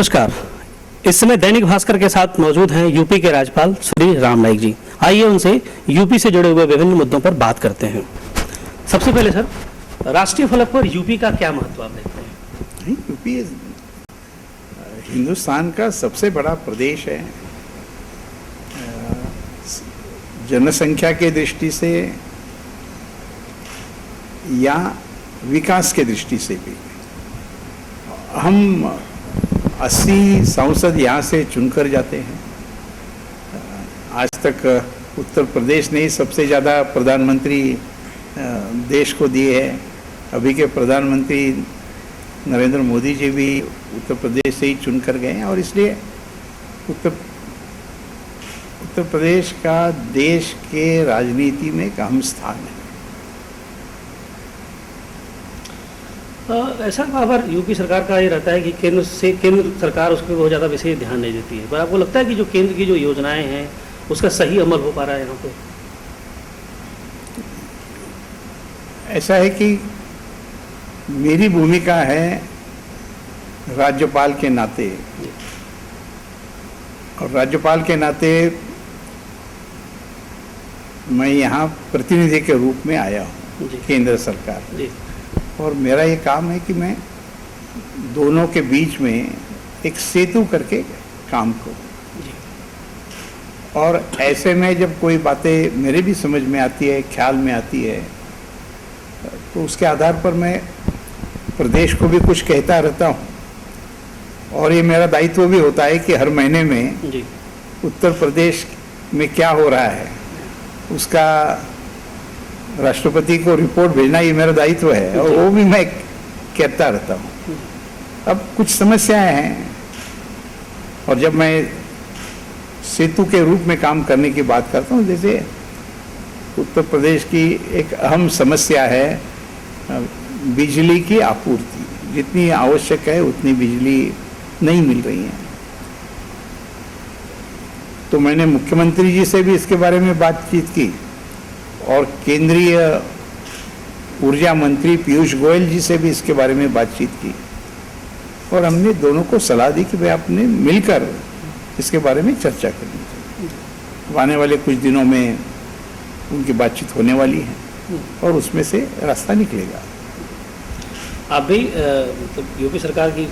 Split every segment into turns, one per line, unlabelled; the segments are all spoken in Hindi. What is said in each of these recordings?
नमस्कार। इस समय दैनिक भास्कर के साथ मौजूद हैं यूपी के राज्यपाल श्री राम नाईक जी। आइए उनसे यूपी से जुड़े हुए विभिन्न मुद्दों पर बात करते हैं। सबसे पहले सर, राष्ट्रीय फलक पर यूपी का क्या महत्व आप देखते हैं?
यूपी हिंदुस्तान का सबसे बड़ा प्रदेश है। जनसंख्या के दृष्टि से या विकास के दृष्टि से भी। हम 80 सांसद यहाँ से चुनकर जाते हैं। आज तक उत्तर प्रदेश ने ही सबसे ज़्यादा प्रधानमंत्री देश को दिए हैं। अभी के प्रधानमंत्री नरेंद्र मोदी जी भी उत्तर प्रदेश से ही चुनकर गए हैं और इसलिए उत्तर प्रदेश का देश के राजनीति में एक अहम स्थान है।
ऐसा बार यूपी सरकार का ये रहता है कि केंद्र सरकार उसको बहुत ज़्यादा विशेष ध्यान नहीं देती है, पर आपको लगता है कि जो केंद्र की जो योजनाएं हैं उसका सही अमल हो पा रहा है यहाँ पे?
ऐसा है कि मेरी भूमिका है राज्यपाल के नाते, और राज्यपाल के नाते मैं यहाँ प्रतिनिधि के रूप में आया हूँ केंद्र सरकार जी। और मेरा ये काम है कि मैं दोनों के बीच में एक सेतु करके काम करूँ। और ऐसे में जब कोई बातें मेरे भी समझ में आती है, ख्याल में आती है, तो उसके आधार पर मैं प्रदेश को भी कुछ कहता रहता हूँ। और ये मेरा दायित्व भी होता है कि हर महीने में
जी।
उत्तर प्रदेश में क्या हो रहा है उसका राष्ट्रपति को रिपोर्ट भेजना, ये मेरा दायित्व है और वो भी मैं कहता रहता हूँ। अब कुछ समस्याएं हैं और जब मैं सेतु के रूप में काम करने की बात करता हूँ, जैसे उत्तर प्रदेश की एक अहम समस्या है बिजली की आपूर्ति। जितनी आवश्यक है उतनी बिजली नहीं मिल रही है। तो मैंने मुख्यमंत्री जी से भी इसके बारे में बातचीत की और केंद्रीय ऊर्जा मंत्री पीयूष गोयल जी से भी इसके बारे में बातचीत की और हमने दोनों को सलाह दी कि भाई आपने मिलकर इसके बारे में चर्चा करनी चाहिए। आने वाले कुछ दिनों में उनकी बातचीत होने वाली है और उसमें से रास्ता निकलेगा।
आप भी यूपी सरकार की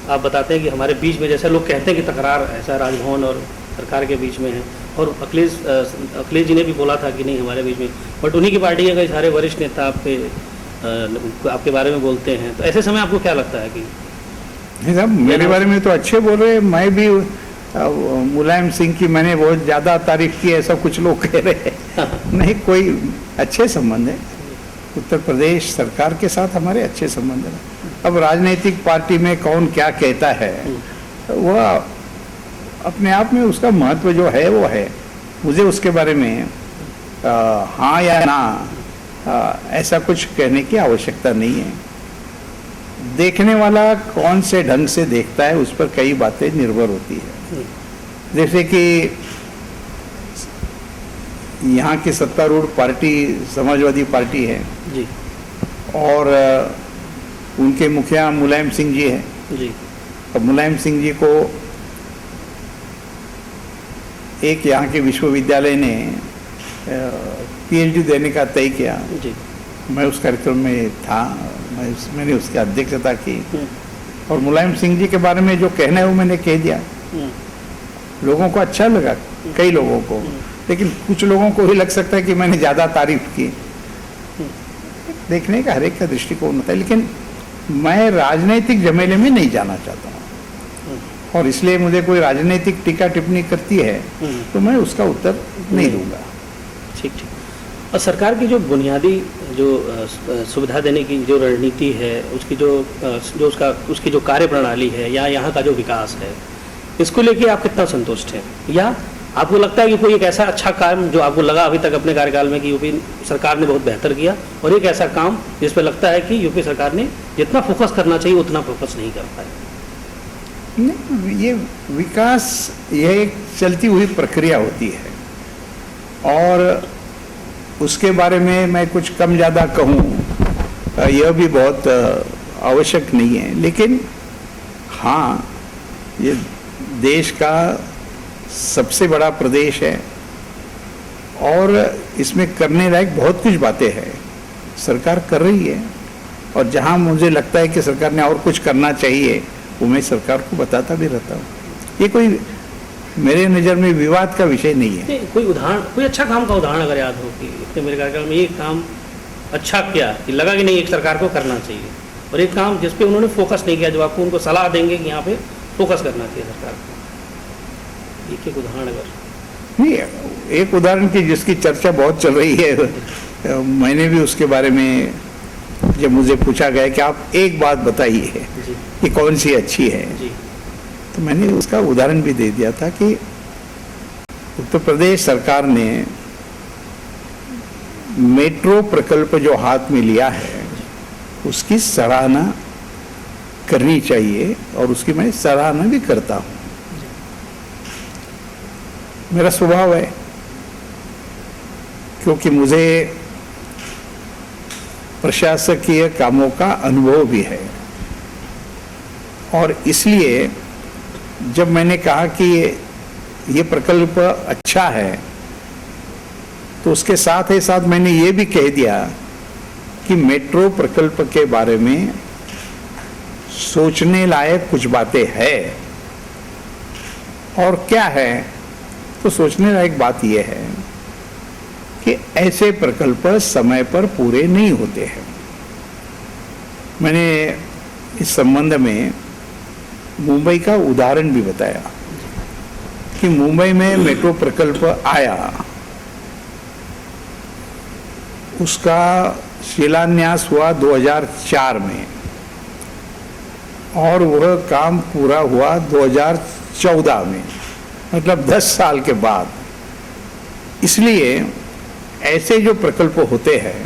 आप बताते हैं कि हमारे बीच में, जैसे लोग कहते हैं कि तकरार ऐसा राजभवन और सरकार के बीच में है, और अखिलेश जी ने भी बोला था कि नहीं हमारे बीच में, बट उन्हीं की पार्टी के कई सारे वरिष्ठ नेता आपके बारे में बोलते हैं। तो ऐसे समय आपको क्या लगता है कि
नहीं साहब, मेरे बारे में तो अच्छे बोल रहे हैं। मैं भी मुलायम सिंह की मैंने बहुत ज़्यादा तारीफ की, ऐसा कुछ लोग कह रहे हैं। नहीं, कोई अच्छे संबंध है उत्तर प्रदेश सरकार के साथ, हमारे अच्छे संबंध हैं। अब राजनीतिक पार्टी में कौन क्या कहता है वह अपने आप में उसका महत्व जो है वो है। मुझे उसके बारे में हाँ या ना ऐसा कुछ कहने की आवश्यकता नहीं है। देखने वाला कौन से ढंग से देखता है उस पर कई बातें निर्भर होती है। जैसे कि यहाँ की सत्तारूढ़ पार्टी समाजवादी पार्टी है
जी।
और उनके मुखिया मुलायम सिंह जी हैं
जी।
अब मुलायम सिंह जी को एक यहाँ के विश्वविद्यालय ने पीएचडी देने का तय किया
जी।
मैं उस कार्यक्रम में था, मैंने उसकी अध्यक्षता की और मुलायम सिंह जी के बारे में जो कहना है वो मैंने कह दिया। लोगों को अच्छा लगा, कई लोगों को, लेकिन कुछ लोगों को ही लग सकता है कि मैंने ज़्यादा तारीफ की। देखने का हर एक का दृष्टिकोण होता है, लेकिन मैं राजनीतिक झमेले में नहीं जाना चाहता हूँ और इसलिए मुझे कोई राजनीतिक टीका टिप्पणी करती है तो मैं उसका उत्तर नहीं दूंगा।
ठीक ठीक। और सरकार की जो बुनियादी जो सुविधा देने की जो रणनीति है, उसकी उसकी जो कार्य प्रणाली है या यहाँ का जो विकास है, इसको लेके आप कितना संतुष्ट हैं? या आपको लगता है कि कोई एक ऐसा अच्छा काम जो आपको लगा अभी तक अपने कार्यकाल में कि यूपी सरकार ने बहुत बेहतर किया, और एक ऐसा काम जिस पर लगता है कि यूपी सरकार ने जितना फोकस करना चाहिए उतना फोकस नहीं कर पाए?
नहीं, ये विकास यह एक चलती हुई प्रक्रिया होती है और उसके बारे में मैं कुछ कम ज़्यादा कहूँ यह भी बहुत आवश्यक नहीं है। लेकिन हाँ, ये देश का सबसे बड़ा प्रदेश है और इसमें करने लायक बहुत कुछ बातें हैं, सरकार कर रही है। और जहां मुझे लगता है कि सरकार ने और कुछ करना चाहिए वो मैं सरकार को बताता भी रहता हूँ। ये कोई मेरे नज़र में विवाद का विषय नहीं है।
कोई उदाहरण, कोई अच्छा काम का उदाहरण अगर याद हो कि इतने मेरे कार्यकाल में ये काम अच्छा किया कि लगा कि नहीं एक सरकार को करना चाहिए, और एक काम जिस पे उन्होंने फोकस नहीं किया, जो आपको उनको सलाह देंगे कि यहाँ पे फोकस करना चाहिए सरकार को, एक उदाहरण अगर।
नहीं, एक उदाहरण की जिसकी चर्चा बहुत चल रही है, मैंने भी उसके बारे में जब मुझे पूछा गया कि आप एक बात बताइए कि कौन सी अच्छी है, तो मैंने उसका उदाहरण भी दे दिया था कि उत्तर प्रदेश सरकार ने मेट्रो प्रकल्प जो हाथ में लिया है उसकी सराहना करनी चाहिए और उसकी मैं सराहना भी करता हूँ। मेरा स्वभाव है, क्योंकि मुझे प्रशासकीय कामों का अनुभव भी है, और इसलिए जब मैंने कहा कि ये प्रकल्प अच्छा है तो उसके साथ ही साथ मैंने ये भी कह दिया कि मेट्रो प्रकल्प के बारे में सोचने लायक कुछ बातें हैं। और क्या है, तो सोचने लायक बात यह है कि ऐसे प्रकल्प समय पर पूरे नहीं होते हैं। मैंने इस संबंध में मुंबई का उदाहरण भी बताया कि मुंबई में मेट्रो प्रकल्प आया, उसका शिलान्यास हुआ 2004 में और वह काम पूरा हुआ 2014 में, मतलब 10 साल के बाद। इसलिए ऐसे जो प्रकल्प होते हैं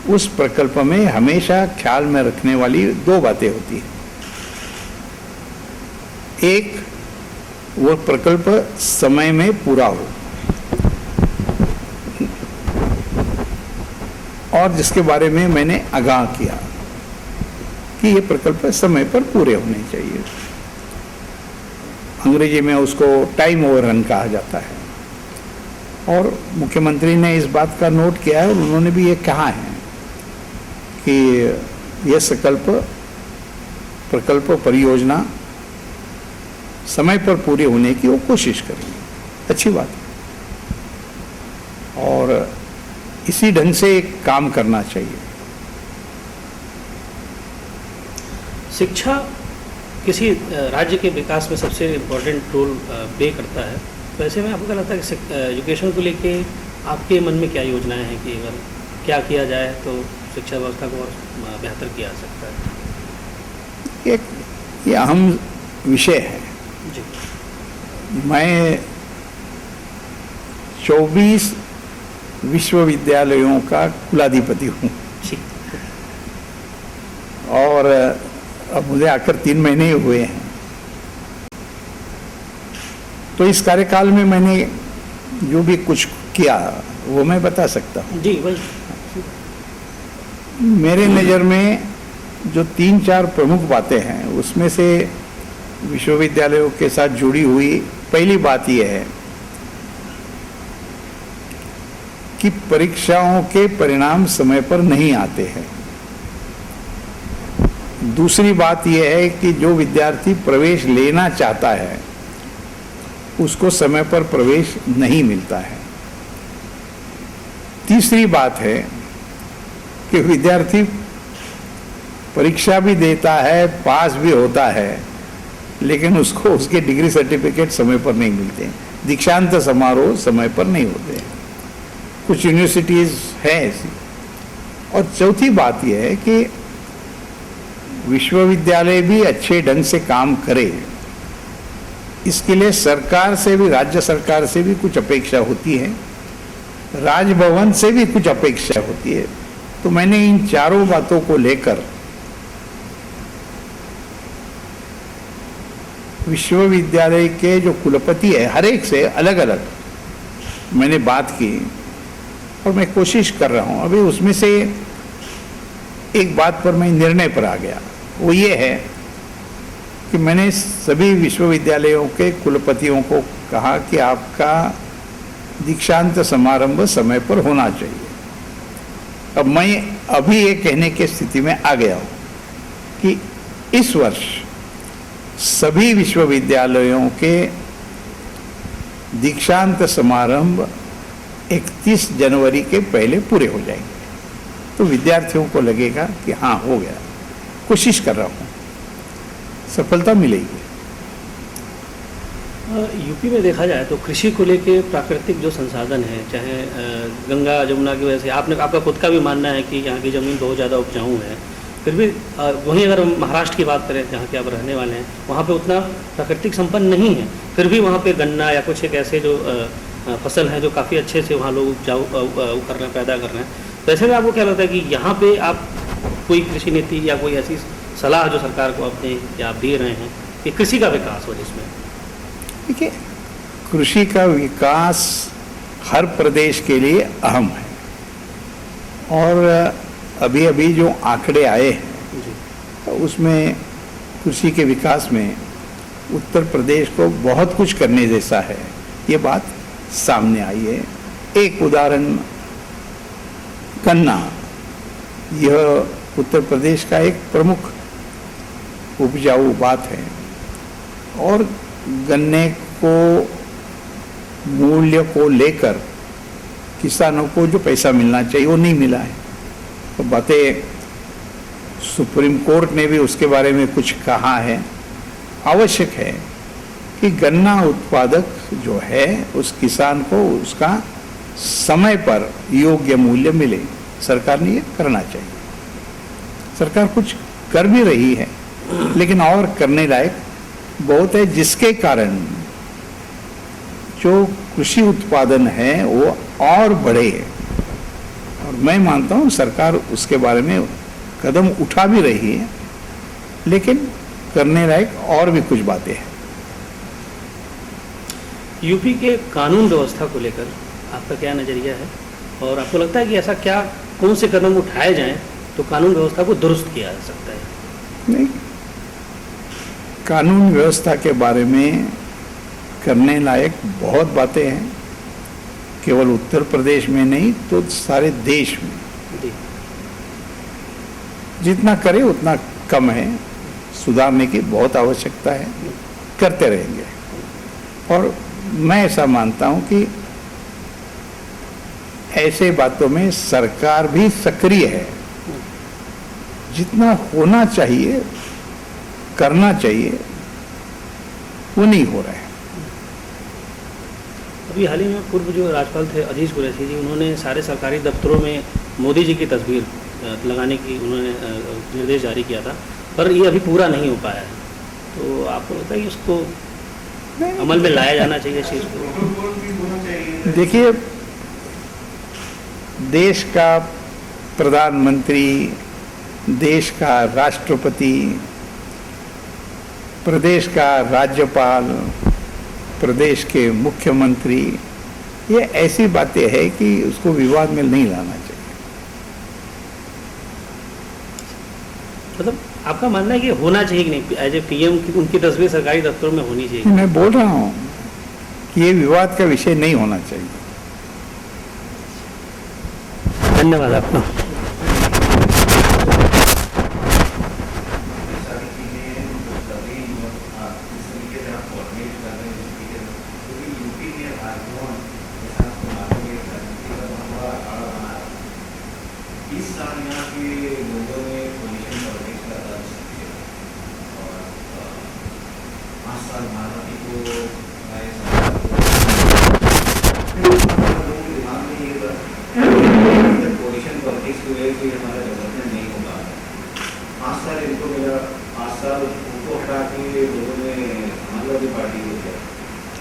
उस प्रकल्प में हमेशा ख्याल में रखने वाली दो बातें होती हैं। एक, वो प्रकल्प समय में पूरा हो, और जिसके बारे में मैंने आगाह किया कि ये प्रकल्प समय पर पूरे होने चाहिए। अंग्रेजी में उसको टाइम ओवररन कहा जाता है, और मुख्यमंत्री ने इस बात का नोट किया है और उन्होंने भी ये कहा है कि यह प्रकल्प परियोजना समय पर पूरी होने की वो कोशिश करेंगे। अच्छी बात है, और इसी ढंग से काम करना चाहिए।
शिक्षा किसी राज्य के विकास में सबसे इम्पोर्टेंट रोल प्ले करता है, तो ऐसे में आपको क्या लगता है कि एजुकेशन को लेके आपके मन में क्या योजनाएं हैं कि अगर क्या किया जाए तो शिक्षा व्यवस्था को और बेहतर किया जा सकता है?
ये अहम विषय है
जी।
मैं 24 विश्वविद्यालयों का कुलाधिपति हूँ, और अब मुझे आकर 3 महीने ही हुए हैं। तो इस कार्यकाल में मैंने जो भी कुछ किया वो मैं बता सकता हूँ।
जी भाई।
मेरे नज़र में जो 3-4 प्रमुख बातें हैं उसमें से विश्वविद्यालयों के साथ जुड़ी हुई पहली बात यह है कि परीक्षाओं के परिणाम समय पर नहीं आते हैं। दूसरी बात यह है कि जो विद्यार्थी प्रवेश लेना चाहता है उसको समय पर प्रवेश नहीं मिलता है। तीसरी बात है कि विद्यार्थी परीक्षा भी देता है, पास भी होता है, लेकिन उसको उसके डिग्री सर्टिफिकेट समय पर नहीं मिलते। दीक्षांत समारोह समय पर नहीं होते। कुछ यूनिवर्सिटीज़ हैं ऐसी। और चौथी बात यह है कि विश्वविद्यालय भी अच्छे ढंग से काम करे, इसके लिए सरकार से भी, राज्य सरकार से भी कुछ अपेक्षा होती है, राजभवन से भी कुछ अपेक्षा होती है। तो मैंने इन चारों बातों को लेकर विश्वविद्यालय के जो कुलपति है, हर एक से अलग अलग मैंने बात की और मैं कोशिश कर रहा हूँ। अभी उसमें से एक बात पर मैं निर्णय पर आ गया, वो ये है कि मैंने सभी विश्वविद्यालयों के कुलपतियों को कहा कि आपका दीक्षांत समारोह समय पर होना चाहिए। अब मैं अभी ये कहने की स्थिति में आ गया हूँ कि इस वर्ष सभी विश्वविद्यालयों के दीक्षांत समारोह 31 जनवरी के पहले पूरे हो जाएंगे, तो विद्यार्थियों को लगेगा कि हाँ हो गया, कोशिश कर रहा हूँ, सफलता मिलेगी।
यूपी में देखा जाए तो कृषि को लेके प्राकृतिक जो संसाधन है, चाहे गंगा जमुना की वजह से आपका खुद का भी मानना है कि यहाँ की ज़मीन बहुत ज़्यादा उपजाऊ है, फिर भी वहीं अगर महाराष्ट्र की बात करें जहाँ के आप रहने वाले हैं, वहाँ पे उतना प्राकृतिक संपन्न नहीं है, फिर भी वहाँ पे गन्ना या कुछ एक ऐसे जो फसल हैं जो काफ़ी अच्छे से वहाँ लोग उपजाऊ कर रहे हैं, पैदा कर रहे हैं। तो ऐसे में आपको क्या लगता है कि यहाँ पे आप कोई कृषि नीति या कोई ऐसी सलाह जो सरकार को अपने या आप दे रहे हैं कि कृषि का विकास हो जिसमें?
देखिए, कृषि का विकास हर प्रदेश के लिए अहम है, और अभी अभी जो आंकड़े आए हैं तो उसमें कृषि के विकास में उत्तर प्रदेश को बहुत कुछ करने जैसा है, ये बात सामने आई है। एक उदाहरण, गन्ना, यह उत्तर प्रदेश का एक प्रमुख उपजाऊ बात है, और गन्ने को मूल्य को लेकर किसानों को जो पैसा मिलना चाहिए वो नहीं मिला है। तो बातें सुप्रीम कोर्ट ने भी उसके बारे में कुछ कहा है। आवश्यक है कि गन्ना उत्पादक जो है उस किसान को उसका समय पर योग्य मूल्य मिले, सरकार ने ये करना चाहिए। सरकार कुछ कर भी रही है, लेकिन और करने लायक बहुत है, जिसके कारण जो कृषि उत्पादन है वो और बढ़े। और मैं मानता हूँ सरकार उसके बारे में कदम उठा भी रही है, लेकिन करने लायक और भी कुछ बातें हैं।
यूपी के कानून व्यवस्था को लेकर आपका क्या नज़रिया है, और आपको लगता है कि ऐसा क्या कौन से कदम उठाए जाएं तो कानून व्यवस्था को दुरुस्त किया जा सकता है?
नहीं, कानून व्यवस्था के बारे में करने लायक बहुत बातें हैं, केवल उत्तर प्रदेश में नहीं तो सारे देश में। जितना करे उतना कम है, सुधारने की बहुत आवश्यकता है, करते रहेंगे। और मैं ऐसा मानता हूं कि ऐसे बातों में सरकार भी सक्रिय है, जितना होना चाहिए करना चाहिए वो नहीं हो रहा है।
अभी हाल ही में पूर्व जो राज्यपाल थे अजीज कुरैशी जी, उन्होंने सारे सरकारी दफ्तरों में मोदी जी की तस्वीर लगाने की उन्होंने निर्देश जारी किया था, पर ये अभी पूरा नहीं हो पाया है। तो आपको लगता है कि उसको अमल में लाया जाना चाहिए इस चीज़ को?
देखिए, देश का प्रधानमंत्री, देश का राष्ट्रपति, प्रदेश का राज्यपाल, प्रदेश के मुख्यमंत्री, ये ऐसी बातें हैं कि उसको विवाद में नहीं लाना चाहिए।
मतलब आपका मानना है कि होना चाहिए कि नहीं, एज ए पीएम की उनकी तस्वीर सरकारी दफ्तरों में होनी चाहिए?
मैं बोल रहा हूँ कि ये विवाद का विषय नहीं होना चाहिए।
धन्यवाद आपका।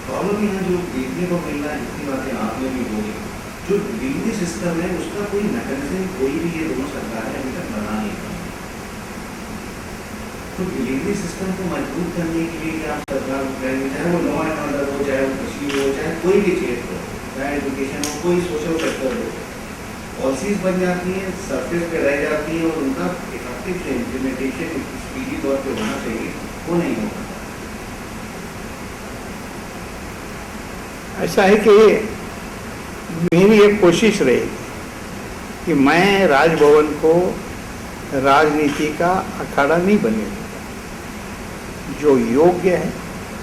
प्रॉब्लम यहाँ जो देखने को मिल रहा है, जितनी बातें आपने भी बोली, जो डिलीवरी सिस्टम है उसका कोई मैकेनिज्म कोई भी ये दोनों सरकारें अभी तक बना नहीं पाई। तो डिलीवरी सिस्टम को मजबूत करने के लिए क्या सरकार करेंगे, चाहे वो लॉ एंड ऑर्डर हो, चाहे वो कृषि हो, चाहे कोई भी क्षेत्र हो, चाहे एजुकेशन हो, कोई सोशल सेक्टर हो, पॉलिसीज बन जाती हैं, सरफेस पे रह जाती है और उनका प्रत्यक्ष इम्प्लीमेंटेशन स्पीडी तौर पे होना चाहिए, वो नहीं हो पाता।
ऐसा है कि मेरी एक कोशिश रहेगी कि मैं राजभवन को राजनीति का अखाड़ा नहीं बने दूंगा। जो योग्य है